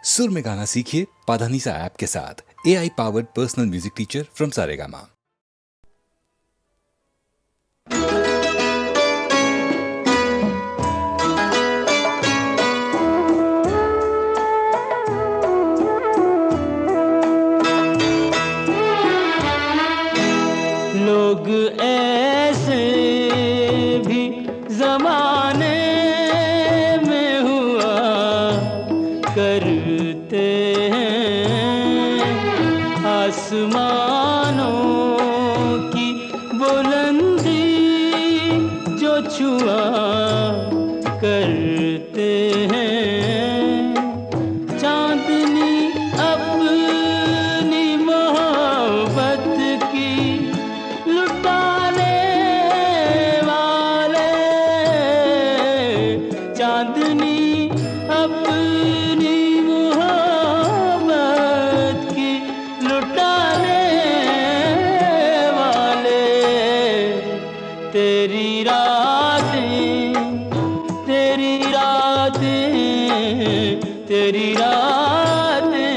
सुर में गाना सीखिए पाधानीसा ऐप के साथ। AI powered personal music teacher from Saregama. लोग ऐसे भी जमाने में हुआ करते हैं, आसमानों की बुलंदी जो छुआ करते हैं, चांदनी अपनी मोहब्बत की लुटाने वाले, चांदनी अपनी मोहब्बत की लुटाने वाले, तेरी रातें तेरी रातें तेरी रातें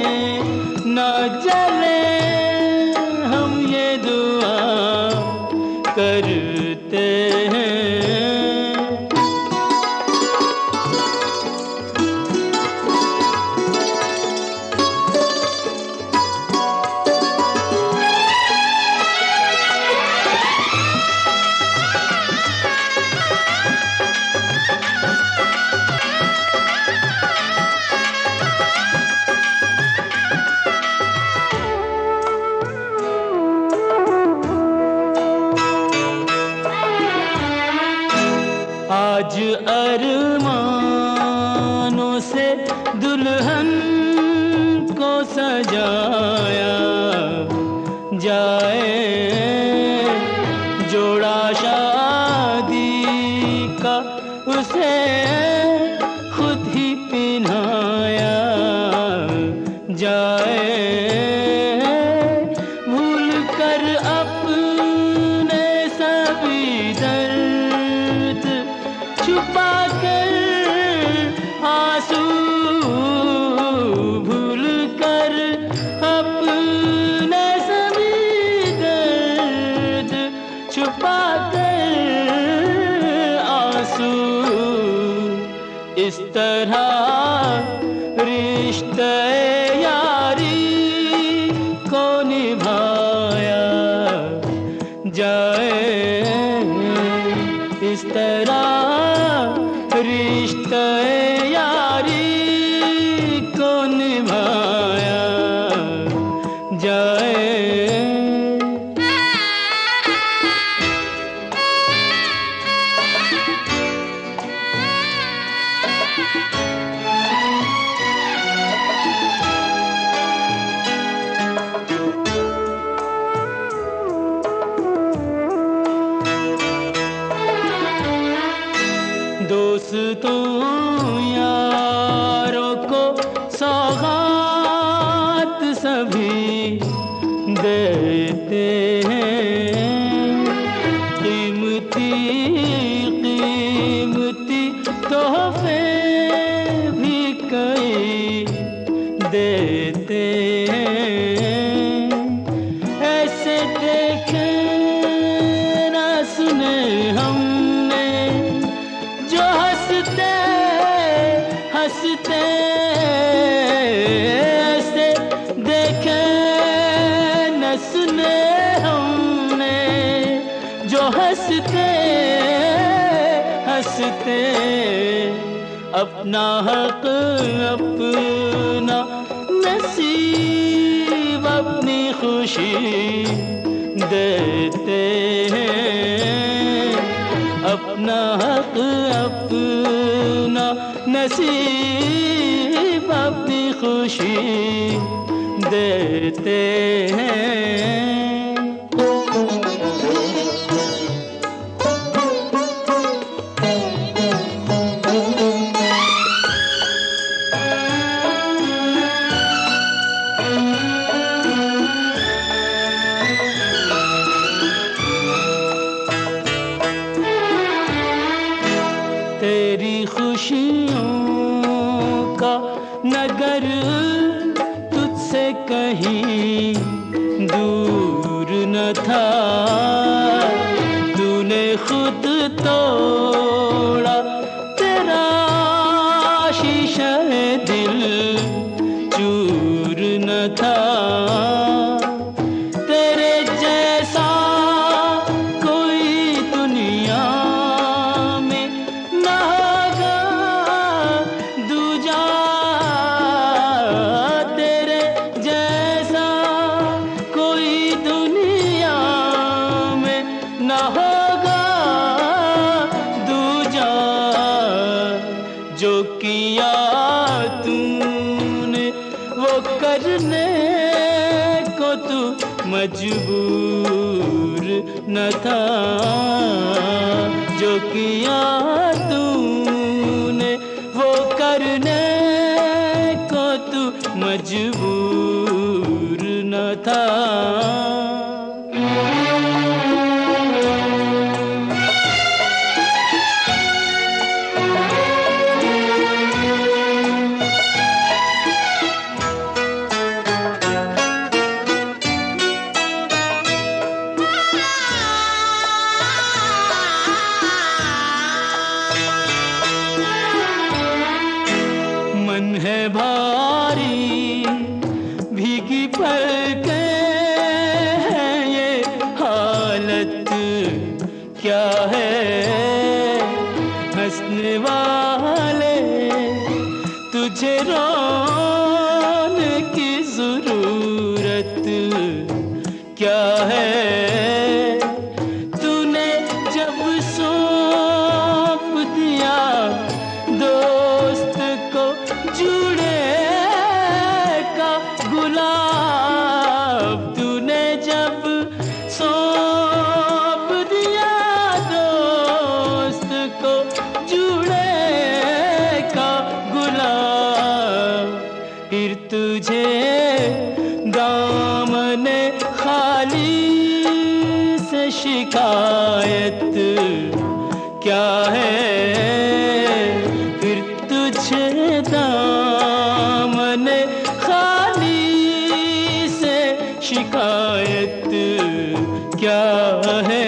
न जले, हम ये दुआ करते हैं। आज अरमानों से दुल्हन को सजाया जाए, जोड़ा शादी का उसे खुद ही पहनाया जाए, भूल कर अपने सभी दर्द छुपा कर आंसू, भूल कर अपने सभी दर्द छुपा कर आंसू, इस तरह रिश्ते यारी को निभाया जाए, इस तरह रिश्ते यारी को निभाया जाए। दोस्तों यारों को सौगात सभी देते हैं, कीमती कीमती तोहफे भी कई देते हैं, ऐसे देखे न सुने हमने जो हंसते हंसते, ऐसे देखे न सुने हमने जो हंसते हंसते, अपना हक अपना नसीब अपनी खुशी देते हैं, अपना हक अपना नसीब अपनी खुशी देते हैं। तेरी खुशियों का नगर तुझसे कहीं दूर न था, तूने खुद तोड़ा तेरा शीशा दिल चूर न था। तेरे जैसा कोई दुनिया में ना होगा दूजा, तेरे जैसा कोई दुनिया में ना होगा दूजा। जो किया तूने वो करने को तू मजबूर न था, जो किया तूने वो करने को तू मजबूर न था। मन है भारी भीगी पलकें हैं, ये हालत क्या है। हंसने वाले तुझे रोने की जरूरत क्या है। तूने जब सौंप दिया दोस्त को जुड़े का गुलाब, तूने जब सौंप दिया दोस्त को जुड़े का गुलाब, फिर तुझे दामने खाली से शिकायत क्या है। फिर तुझे दामने खाली से शिकायत क्या है।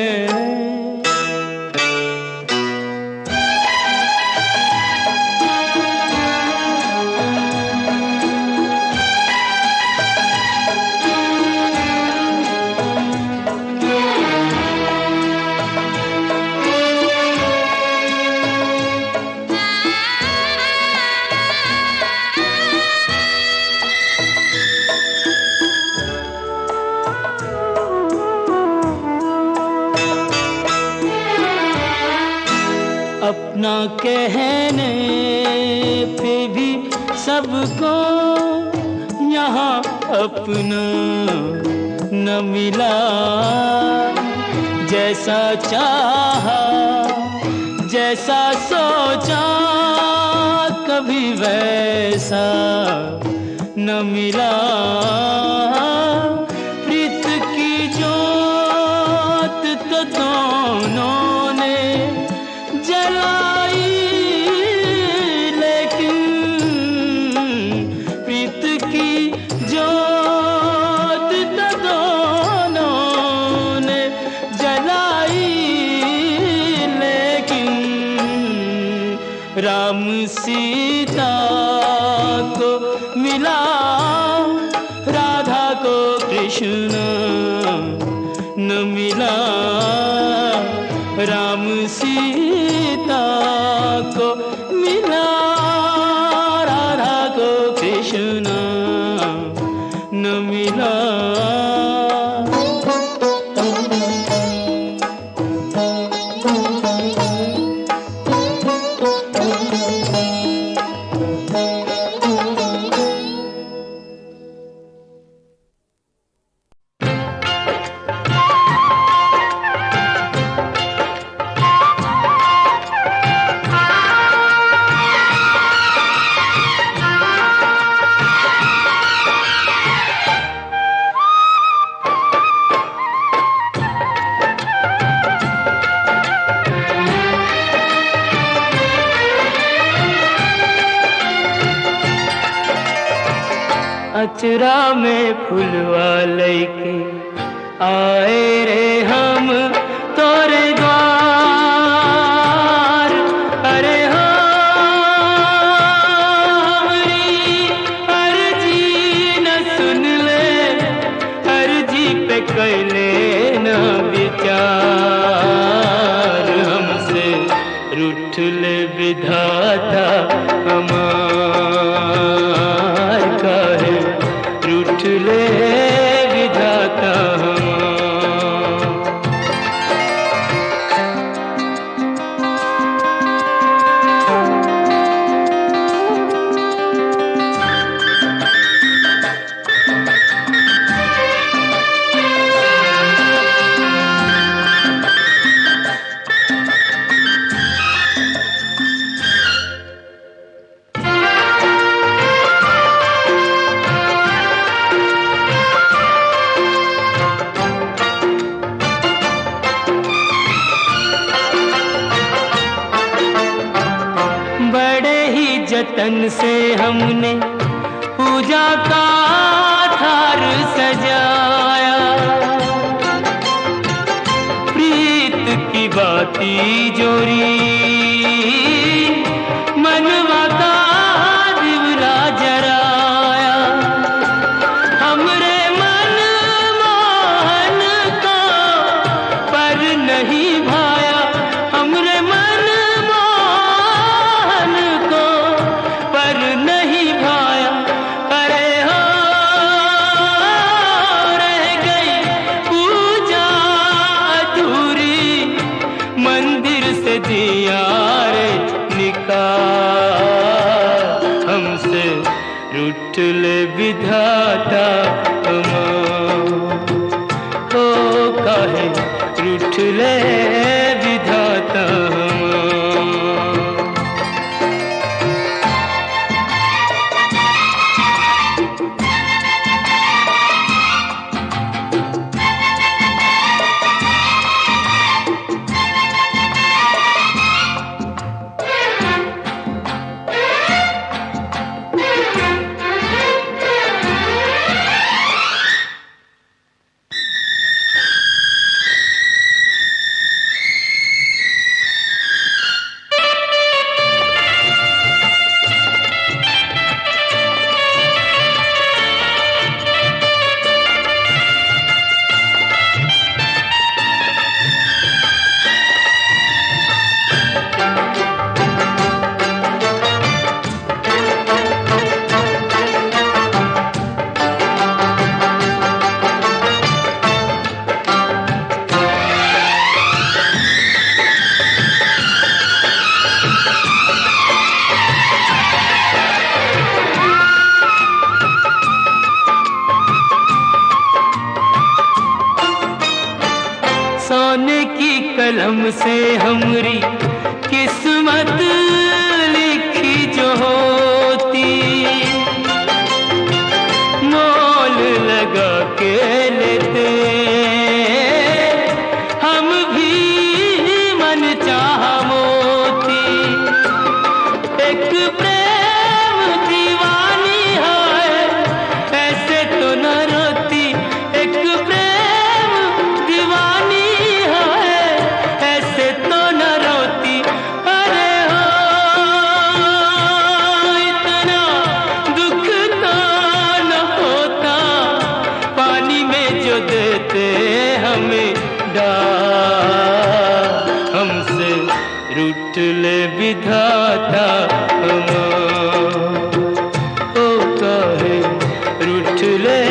अपना कहने पे भी सबको यहाँ अपना न मिला, जैसा चाहा जैसा सोचा कभी वैसा न मिला। प्रीत की जोत तो दोनों ने जलाई, लेकिन प्रीत की जोत तो दोनों ने जलाई, लेकिन राम सीता को मिला, राधा को कृष्ण न मिला। राम सीता को मिला, राधा को कृष्ण न मिला। अचरा में फुलवा लैके आए रे हम तोरे द्वार। अरे हमारी अर्जी न सुन ले, अर्जी पे कैले न विचार। हमसे रूठ ले विधाता हमार, काहे रूठ ले विधाता हमार। जतन से हमने पूजा का थार सजाया, प्रीत की बाती जोरी मनवा का दिवला जराया। हमरे मन मोहन को पर नहीं भाया, हमरे मन नहीं भाया। अरे हो रह गई पूजा अधूरी, मंदिर से दिया रे निकाल। हमसे रूठ ले विधाता हमार, ओ काहे रूठ ले विधाता हमार। सोने की कलम से हमरी किस्मत लिखी जो होती, मोल लगा के लेते हम भी मन चाह मोती। एक प्रेम दीवानी है ऐसे तो न रोती, एक प्रेम दीवानी तो न रोती। अरे हो इतना दुख तो न होता, पानी में जो देते हमें डाल। हमसे रूठ ले विधाता हमार, ओ काहे रूठ ले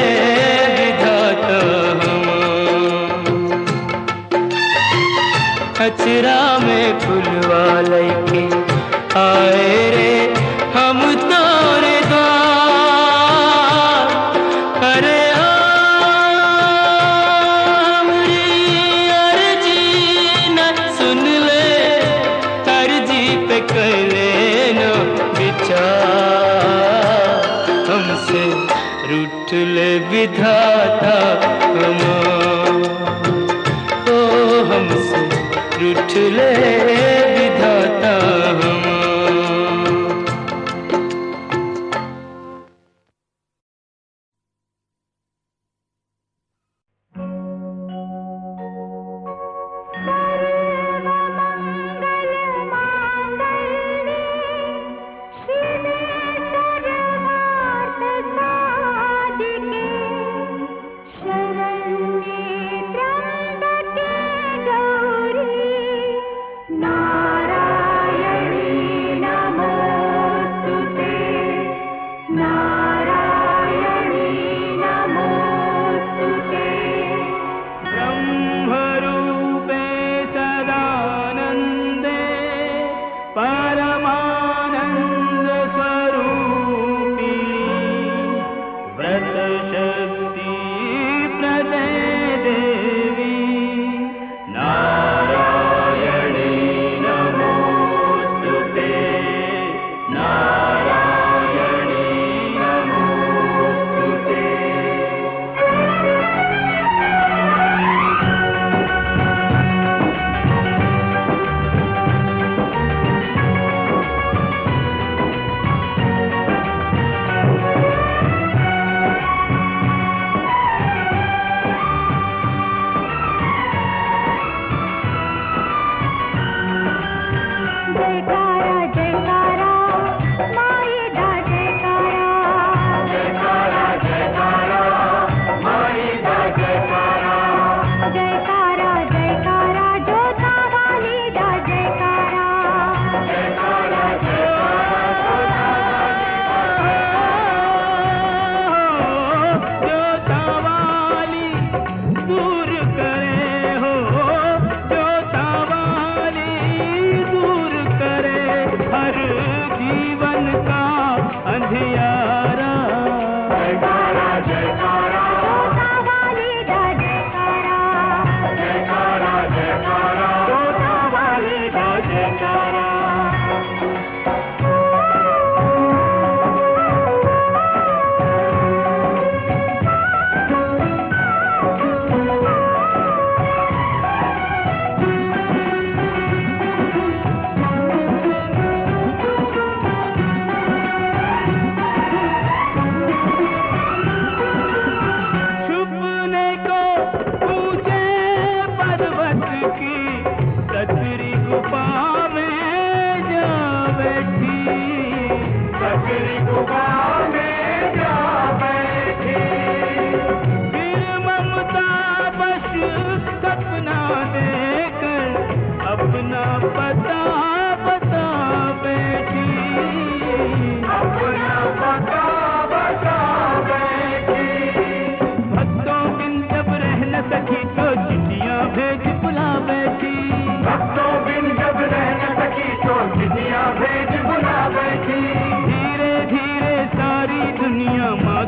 विधाता हमार। अचरा में फुलवा लैके आए रे हम तोरे द्वार। अरे हमरी अर्जी न सुन ले, अर्जी पे कैले न विचार। हमसे रूठ ले विधाता हमार, ओ हमसे रूठ ले विधाता हमार।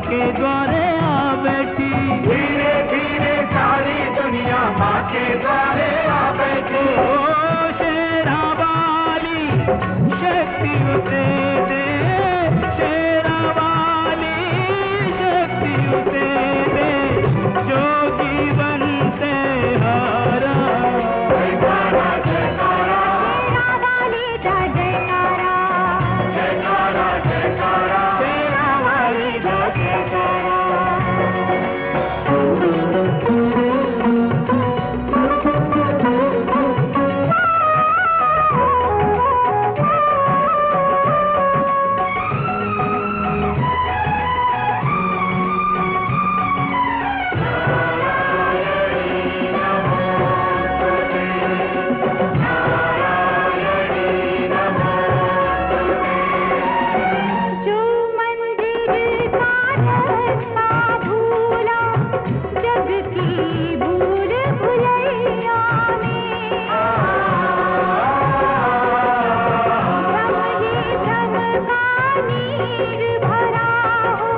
के द्वारे आ बैठी, धीरे धीरे सारी दुनिया माँ के द्वारे आ बैठी। ओ शेरा वाली शक्ति उसे दे, शेरा वाली शक्ति उसे दे, जो जीवन से हारा। जयकारा जयकारा शेरा वाली दा जयकारा, जयकारा जयकारा शेरा वाली दा जयकारा। जो मंदिर का रास्ता भूला, जग की भूल भुलैया में, भ्रम ही भ्रम का नीर भरा हो,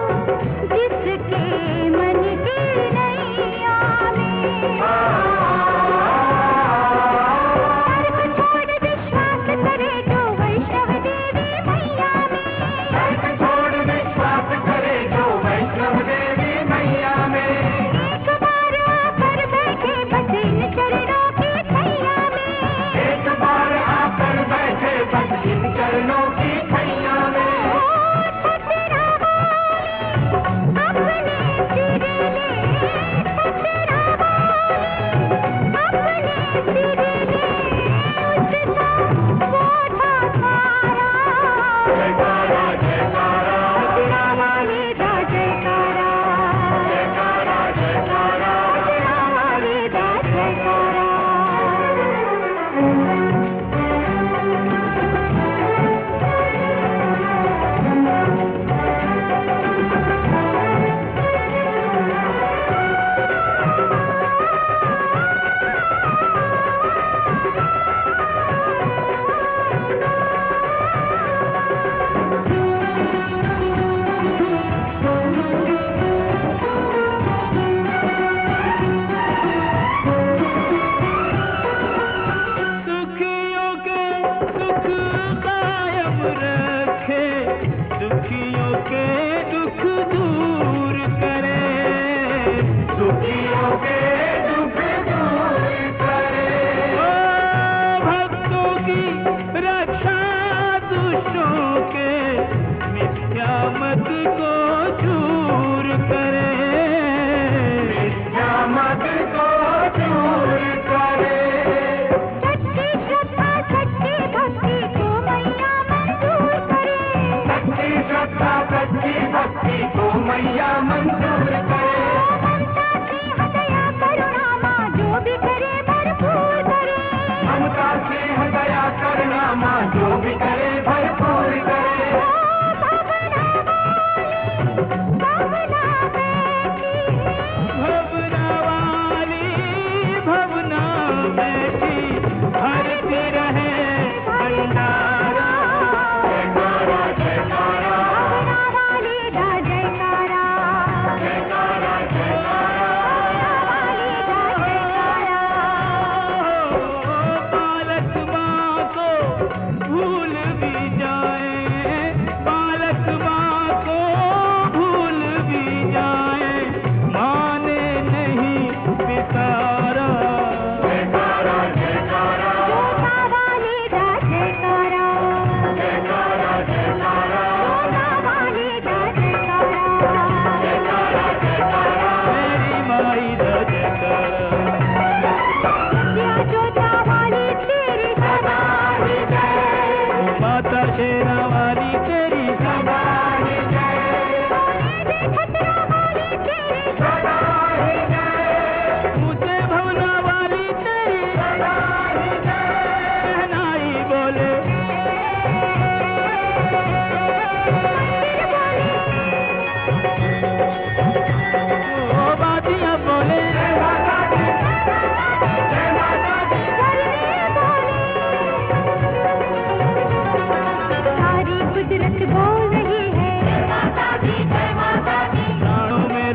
जिसके मन की नैया में। तर्क छोड़ विश्वास करे जो वैष्णव देवी मैया में, तर्क छोड़ विश्वास करे जो वैष्णव देवी मैया में। एक बार आकर बैठे बस इन चरणों की छैया में। एक बार आकर बैठे बस इन चरणों की छैया में। सचरा वाली अपने सिर ले, सचरा वाली अपने सिर ले, उसका कोठा सारा। जयकारा जयकारा सचरा वाली दा जयकारा, जयकारा जयकारा सचरा वाली दा जयकारा। सुखियों के सुख कायम रखे, दुखियों के दुख दूर करे, दुखियों के दुख दूर करे। ओ भक्तों की रक्षा दुष्टों के, मिथ्या मत को दूर करे, मिथ्या मत को दूर करे। सच्ची श्रद्धा सच्ची भक्ति को मैया मंजूर करे, सच्ची श्रद्धा सच्ची भक्ति को मैया मंजूर करे। ममता से हृदय को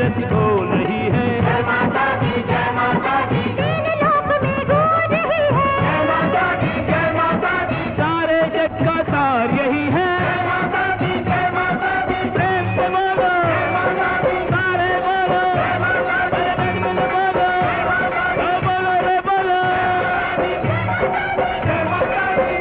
रस हो रही है। जय माता दी, जय माता दी, तीन लोक में गूंज रही है। जय माता दी, जय माता दी, सारे जग का सार यही है। जय माता दी, जय माता दी, प्रेम से बोलो, जय माता दी, सारे बोलो, जय माता दी, अरे बिल्कुल बोलो, बोलो रे बोलो। जय माता दी।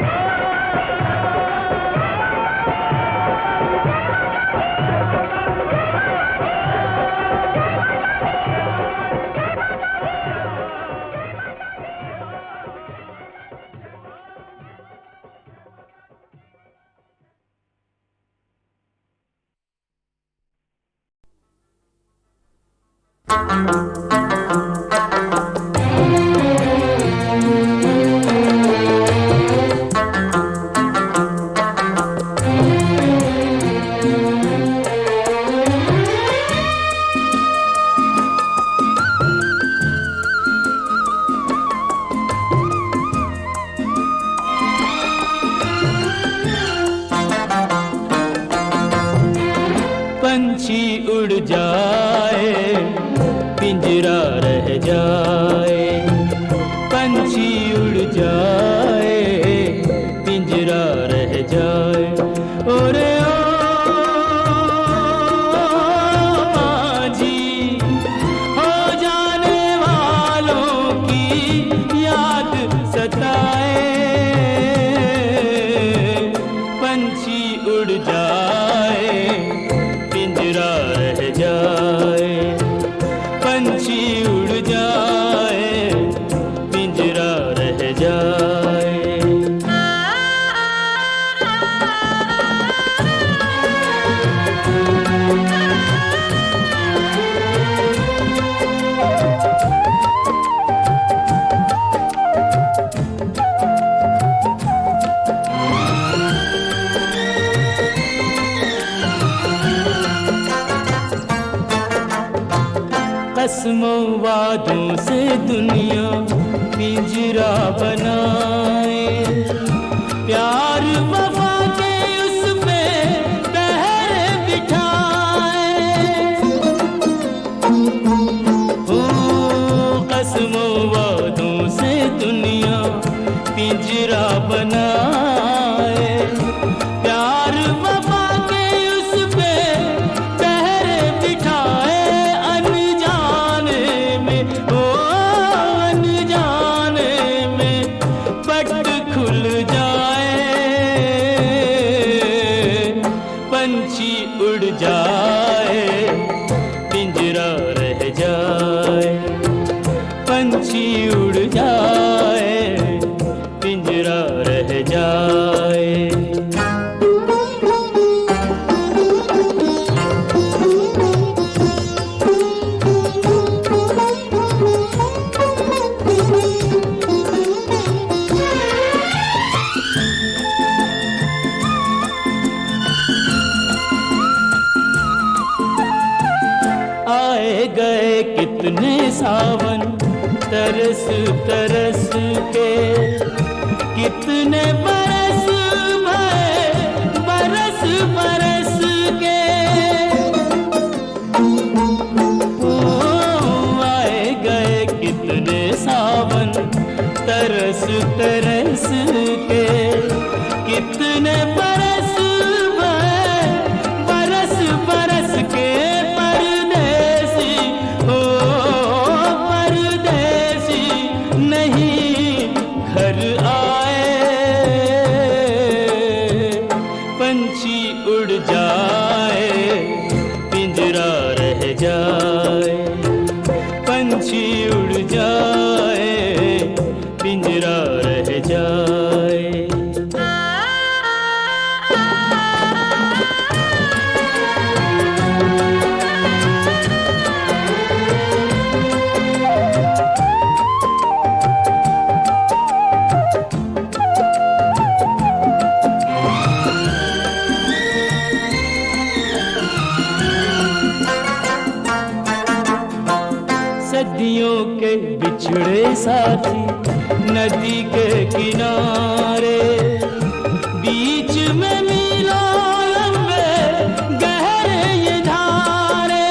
पंछी उड़ जाए, पिंजरा रह जाए। पंछी उड़ जाए, पिंजरा रह जाए। ओरे ओ माझी, हो जाने वालों की याद सताए। पंछी उड़ जाए, पिंजरा रह जाए। पंछी उड़ जाए, पिंजरा रह जाए। कसमों वादों से दुनिया पिंजरा बनाए। प्यार वफा के उस पे पहरे बिठाए। ओ कसमों वादों से दुनिया पिंजरा बनाए। प्यार वफा के उस पे पहरे बिठाए। अनजाने में, ओ अनजाने में पट खुल जाए। पंछी उड़ जाए, पिंजरा रह जाए। पंछी उड़ जाए, पिंजरा रह जाए। आए गए कितने सावन तरस तरस के। कितने बरस भए बरस बरस के। ओ आए गए कितने सावन तरस तरस के। कितने बरस भए बरस बरस के। परदेसी, ओ परदेसी नहीं घर आए। पंछी उड़ जाए, पिंजरा रह जाए। पंछी उड़ जाए, पिंजरा रह जाए। सदियों के बिछड़े साथी नदी के किनारे। बीच में मीलों लंबे गहरे ये धारे।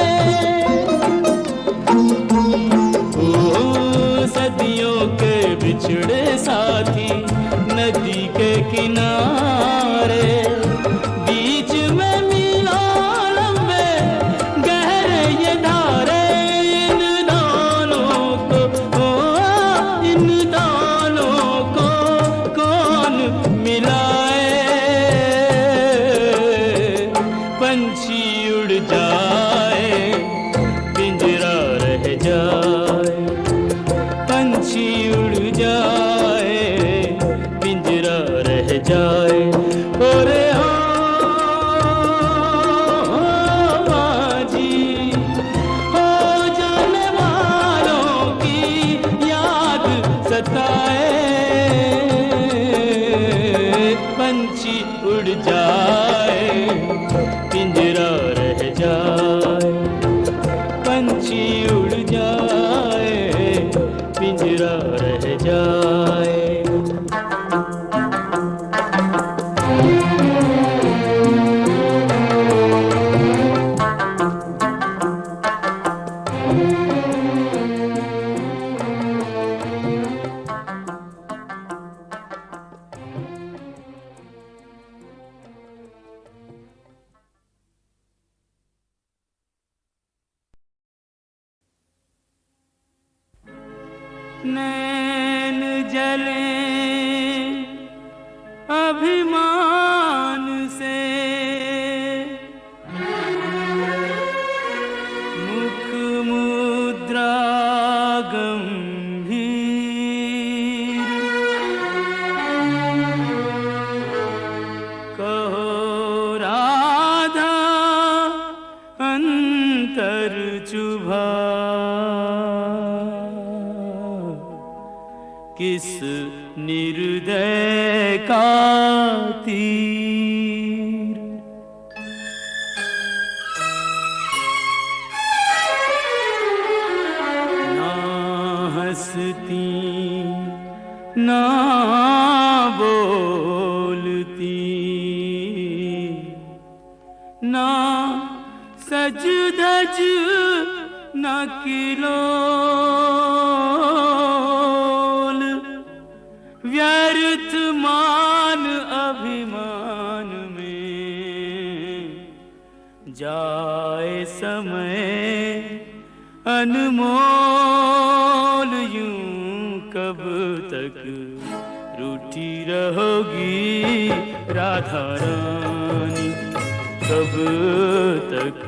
नैन जले अभिमान से, मुख मुद्रा गंभीर, कहो राधा अंतर चुभा, किस निर्दय का तीर। ना हंसती ना बोलती, ना सज धज न किलोल, व्यर्थ मान अभिमान में, जाए समय अनमोल। यूं कब तक रूठी रहोगी राधा रानी, कब तक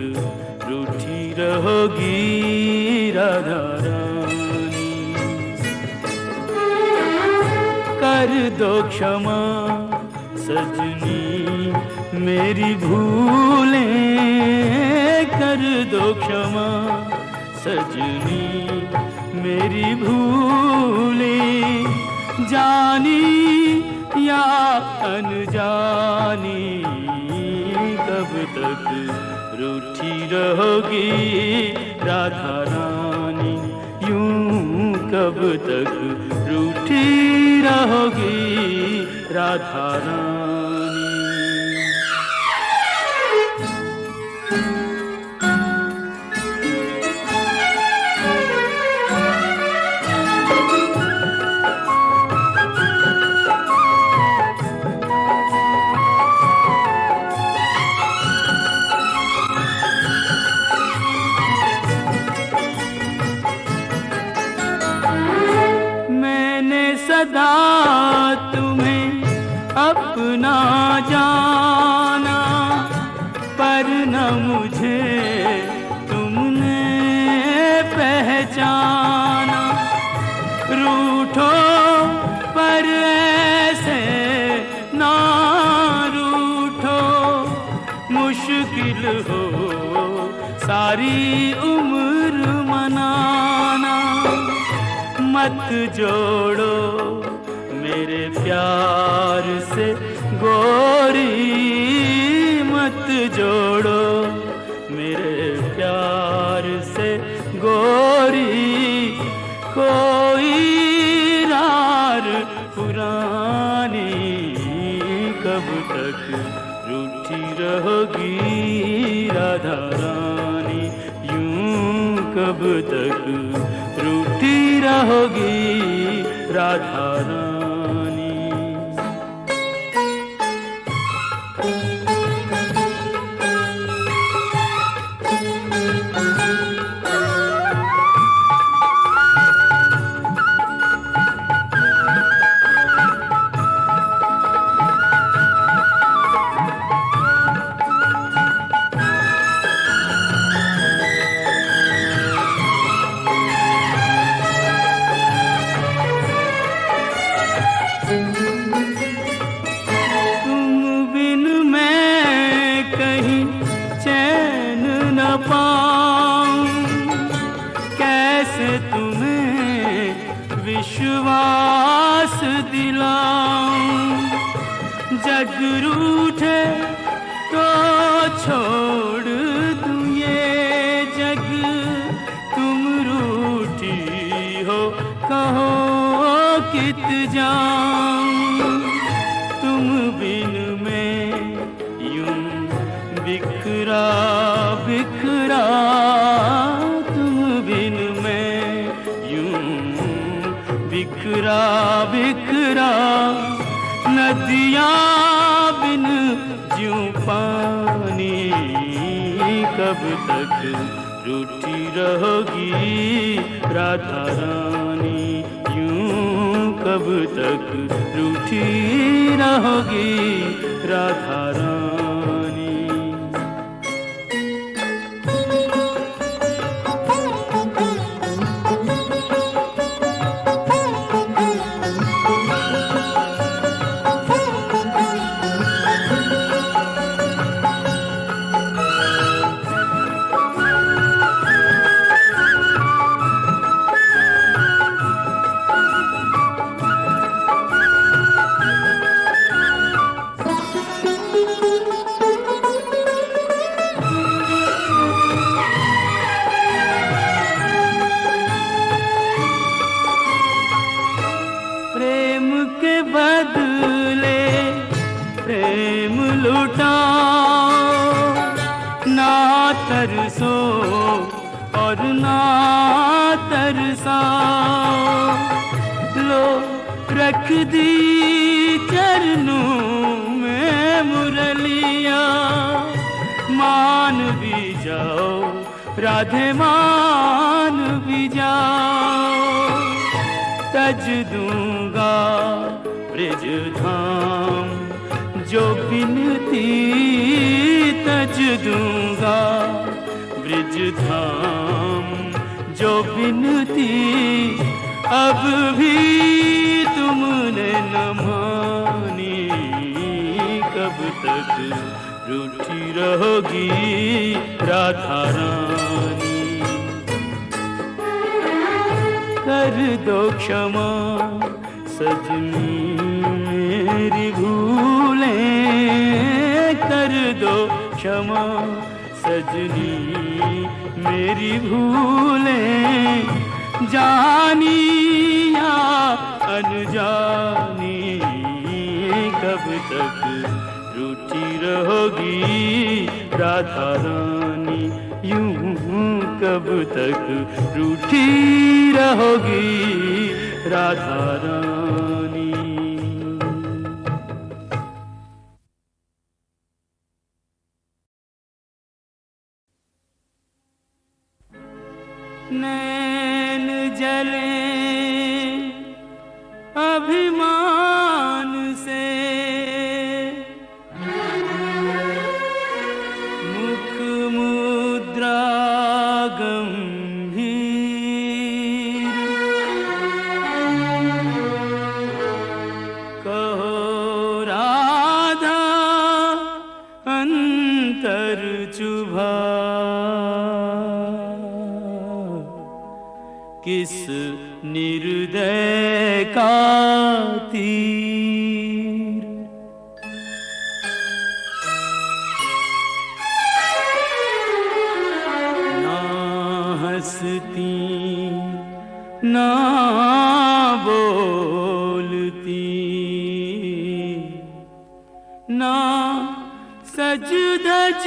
रूठी रहोगी राधा रानी। कर दो क्षमा सजनी मेरी भूलें, कर दो क्षमा सजनी मेरी भूलें, जानी या अनजानी, कब तक रूठी रहोगी राधा रानी, यूं कब तक रूठी रहोगी राधा रानी। सदा तुम्हें अपना जाना, पर न मुझे तुमने पहचाना। रूठो पर ऐसे ना रूठो, मुश्किल हो सारी उम्र मनाना। मत जोड़ो मेरे प्यार से गोरी, मत जोड़ो मेरे प्यार से गोरी, कोई रार पुरानी, कब तक रूठी रहोगी राधा रानी, यूं कब तक रूठी रहोगी राधा रानी। विश्वास दिलाऊं, जग रूठे तो छोड़ दूं ये जग, तुम रूठी हो कहो कित जाऊं, तुम बिन मैं यूं बिखरा बिखरा, तुम बिन मैं यूं बिखरा बिखरा, नदियाँ बिन ज्यों पानी, कब तक रूठी रहोगी राधा रानी, यूं कब तक रूठी रहोगी राधा रानी। प्रेम के बदले प्रेम लुटाओ, ना तरसो और ना तरसाओ। लो रख दी चरणों में मुरलिया, मान भी जाओ राधे मान भी जाओ। तज दूंगा ब्रिज धाम जो बिनती, तज दूंगा ब्रिज धाम जो बिनती। अब भी तुमने न मानी, कब तक रूठी रहोगी राधा रानी। कर दो क्षमा सजनी मेरी भूलें, कर दो क्षमा सजनी मेरी भूलें। जानी या अनजानी, कब तक रूठी रहोगी राधा रानी, यूं कब तक रूठी रहोगी राधा रानी। नैन जले अभिमान से, मुख मुद्रा गंभीर। कहो राधा अंतर चुभा, किस निर्दय का तीर। ना हंसती ना बोलती, ना सज धज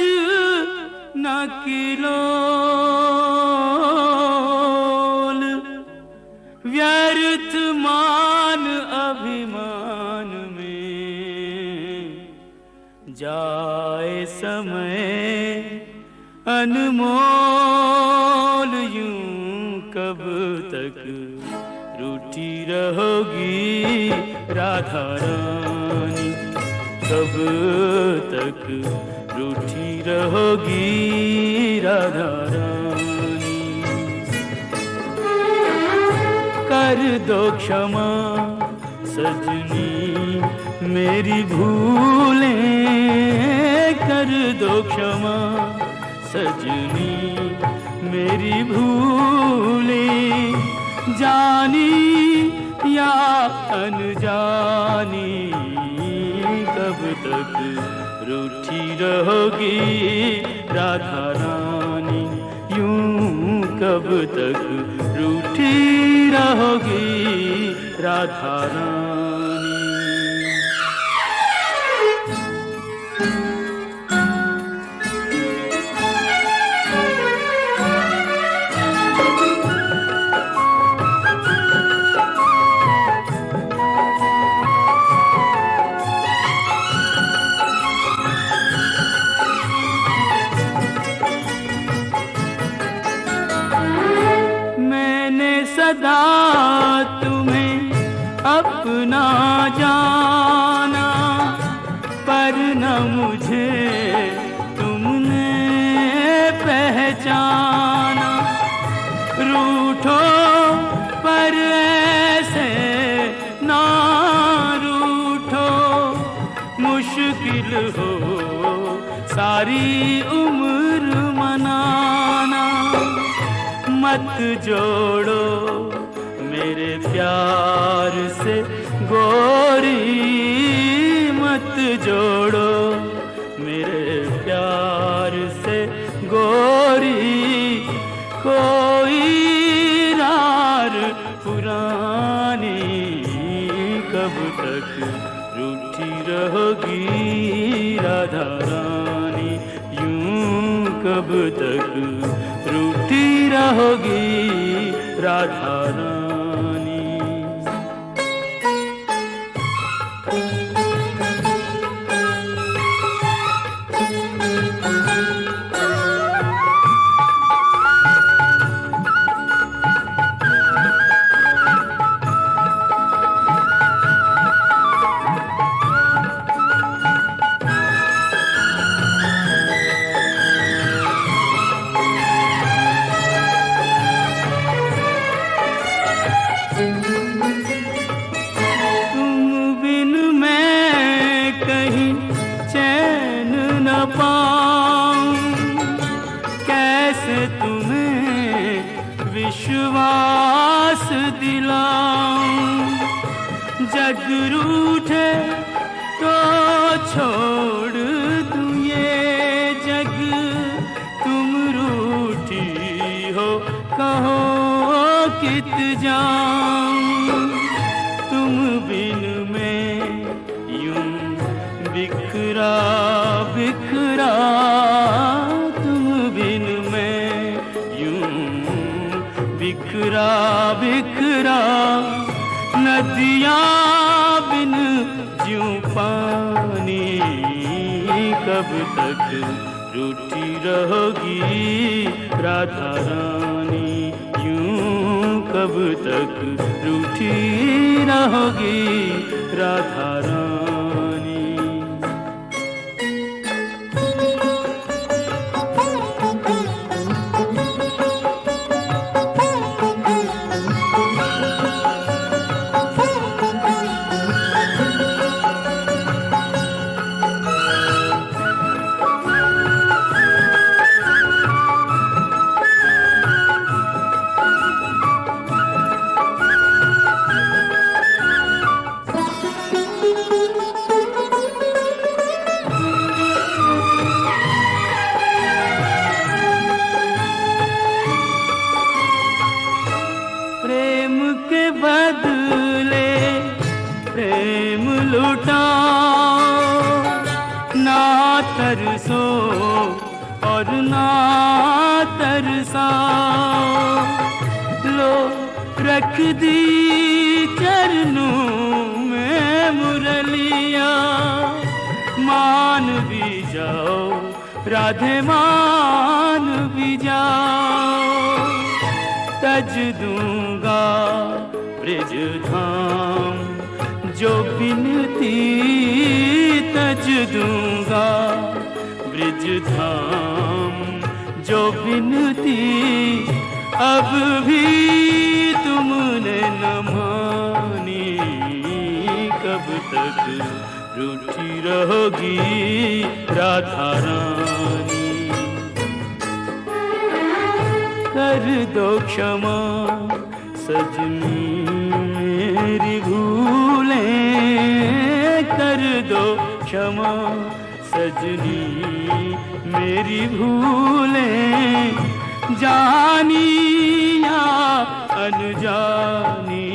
ना किलोल। व्यर्थ मान अभिमान में, जाए समय अनमोल। यूं कब तक रूठी रहोगी राधा रानी, कब तक रूठी रहोगी राधा रानी। कर दो क्षमा सजनी मेरी भूलें, कर दो क्षमा सजनी मेरी भूलें। जानी या अनजानी, कब तक रूठी रहोगी राधा रानी, यूं कब तक रूठी रहोगी राधा रानी। सदा तुम्हें अपना जाना, पर न मुझे तुमने पहचाना। रूठो पर ऐसे ना रूठो, मुश्किल हो सारी उम्र मनाना। मत जोड़ो मेरे प्यार से गोरी, मत जोड़ो मेरे प्यार से गोरी। कोई रार पुरानी कब तक रूठी रहोगी राधा रानी, यूं कब तक रूठी रहोगी राधा रानी। विश्वास दिलाऊं, जग रूठे तो छोड़ दूं ये जग। तुम रूठी हो कहो कित जाऊं, तुम बिन मैं यूं बिखरा बिखरा, तुम बिन मैं यूं बिखरा बिखरा। नदियाँ बिन ज्यों पानी, कब तक रूठी रहोगी राधा रानी, यूं कब तक रूठी रहोगी राधा रानी। प्रेम के बदले प्रेम लुटाओ, ना तरसो और ना तरसाओ। लो रख दी चरणों में मुरलिया, मान भी जाओ राधे मान भी जाओ। तज दूंगा ब्रिज धाम जो बिनती, तज दूंगा ब्रिज धाम जो बिनती। अब भी तुमने न मानी, कब तक रूठी रहोगी राधा रानी। कर दो क्षमा सजनी मेरी भूलें, कर दो क्षमा सजनी मेरी भूलें। जानी या अनजानी,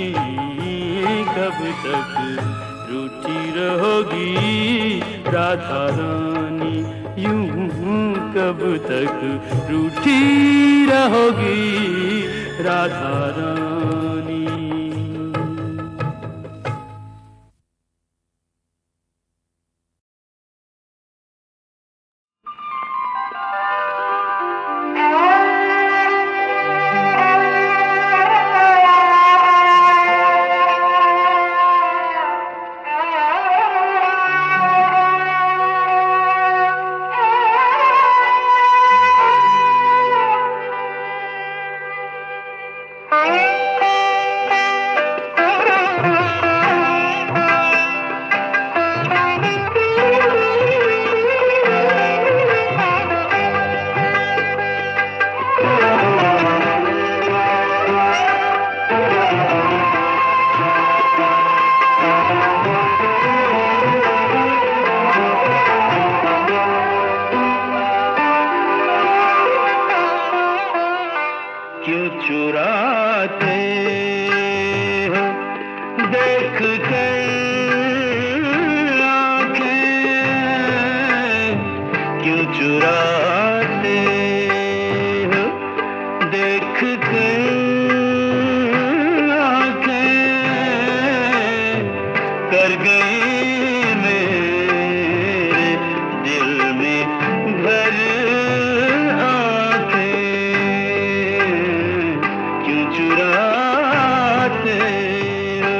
कब तक रूठी रहोगी राधा रानी, यूं कब तक रूठी रहोगी राधा रानी। क्यों चुराते हो देख कर आंखें, क्यों चुराते हो देख कर आंखें, कर गई मेरे दिल में घर क्यों चुराते हो?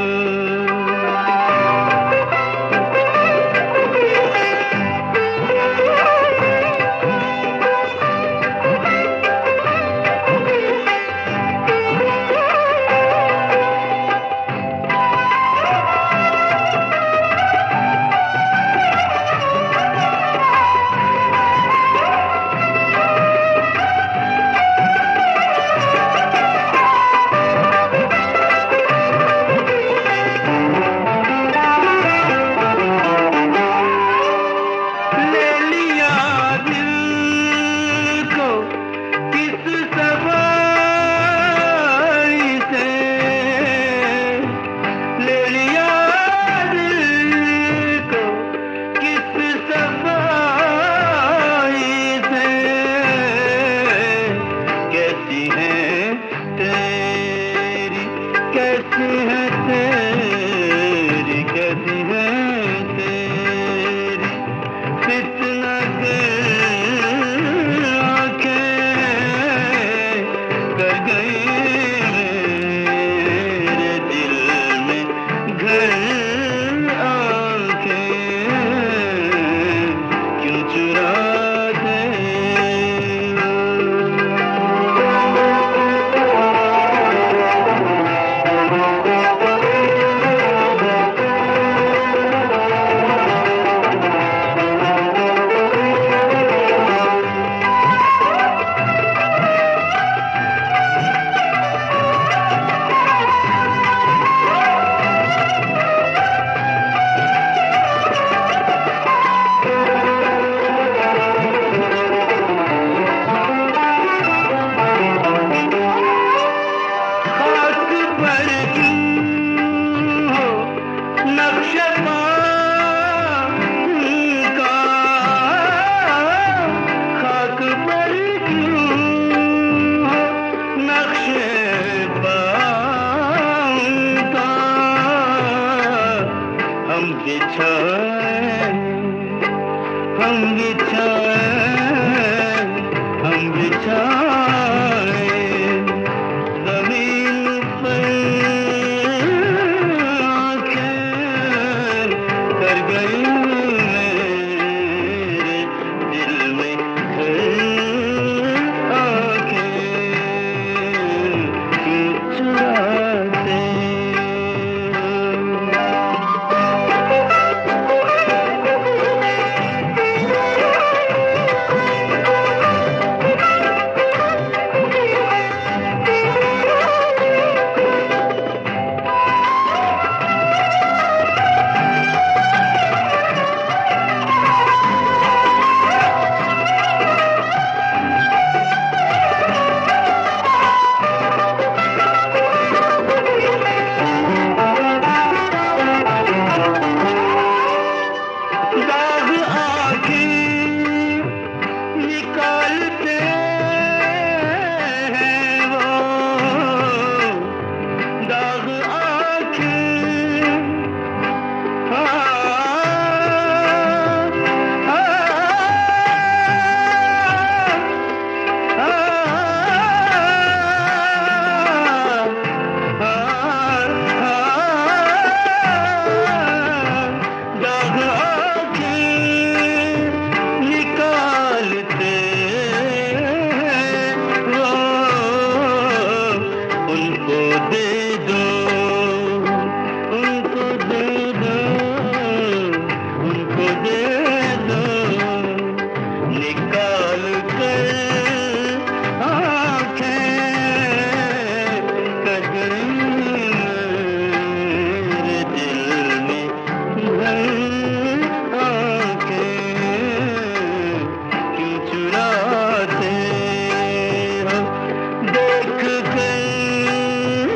देख कर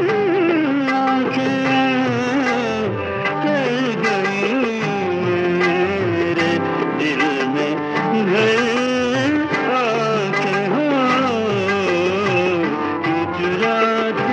आंखें कर गई मेरे दिल में घर आके हो चुराते।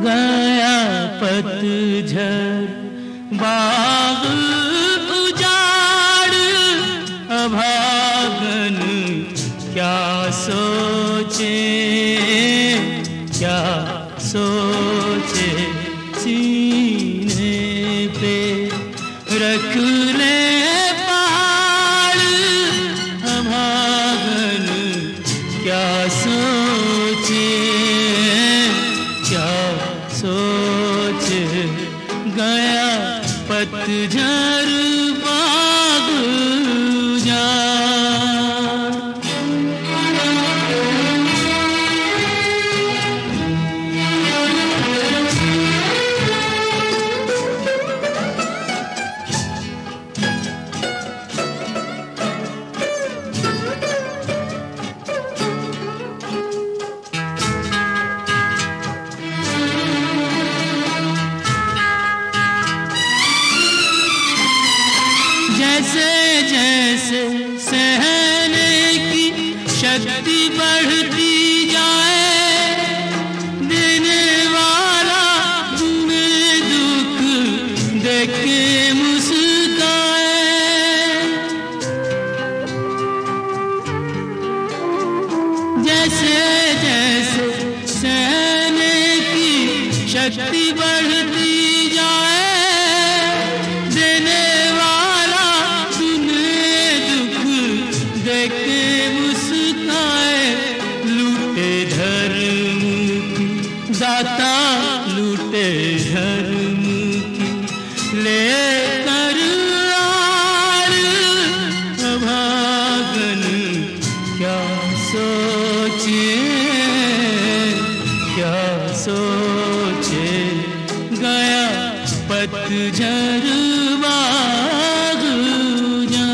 गया पतझड़ बाग उजाड़ अभागन क्या सोचे सीने पे रख ले पाड़ अभागन क्या सोचे गया पतझड़ बाग उजाड़। जैसे जैसे सहने की शक्ति बढ़ती जाए देने वाला तुम्हें दुख देख के मुस्काए। जैसे जैसे सहने की शक्ति बढ़ती जाए देने वाला तुम्हें दुख देख के मुस्काए। लूटे धर्म की दाता लूटे धर्म की लेकर आड़ अभागन क्या सोचे गया पतझड़ बाग उजाड़।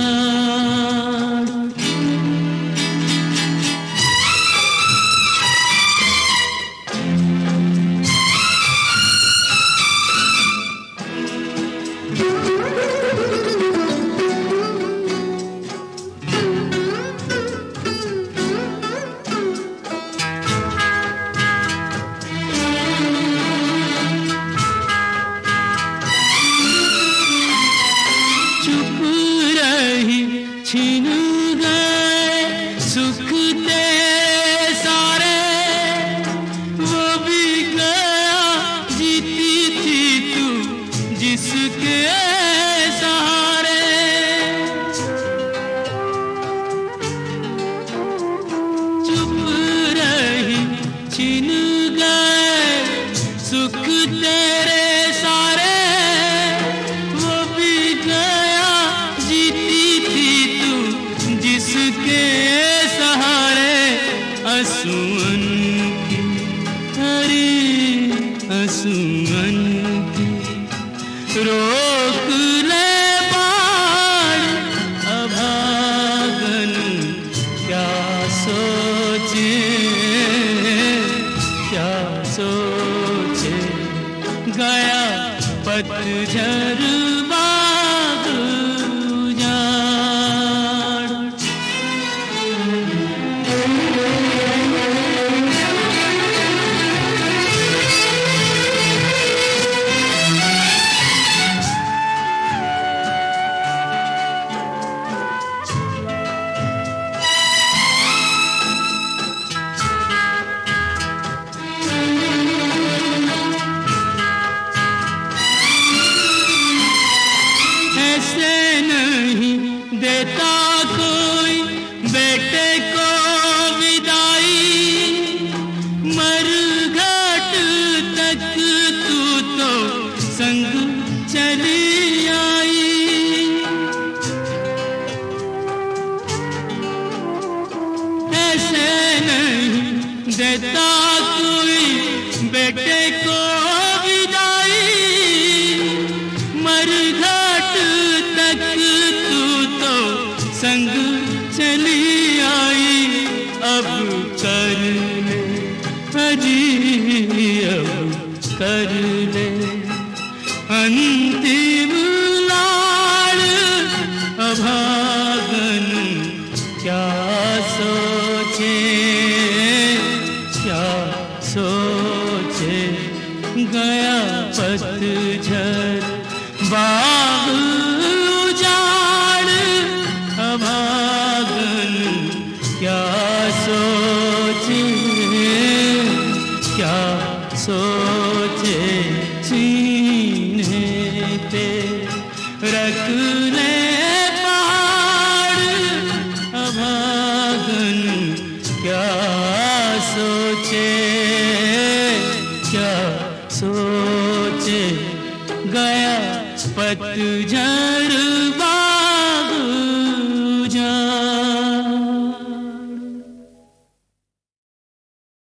चुप रही छिन गए सुख तेरे सारे वो भी गया जीती थी तू जिसके सहारे। चुप रही छिन गए सुख तेरे सारे वो भी गया जीती थी तू जिसके सहारे। असुअन की हरी असुअन की रोक ले बाण अभागन क्या सोचे गया पतझड़ बाग उजाड़। कोई बेटे को विदाई, मरघाट तक तू तो संग चली आई। अब कर ले अजी, अब कर ले अंतिम लाड़ अभागन क्या सोचे, क्या सोचे। गया पतझड़ बाग उजाड़ अभागन क्या सोचे, क्या सोचे। सीने पे रख ले पहाड़ अभागन क्या सोचे, क्या सोचे। गया पतझड़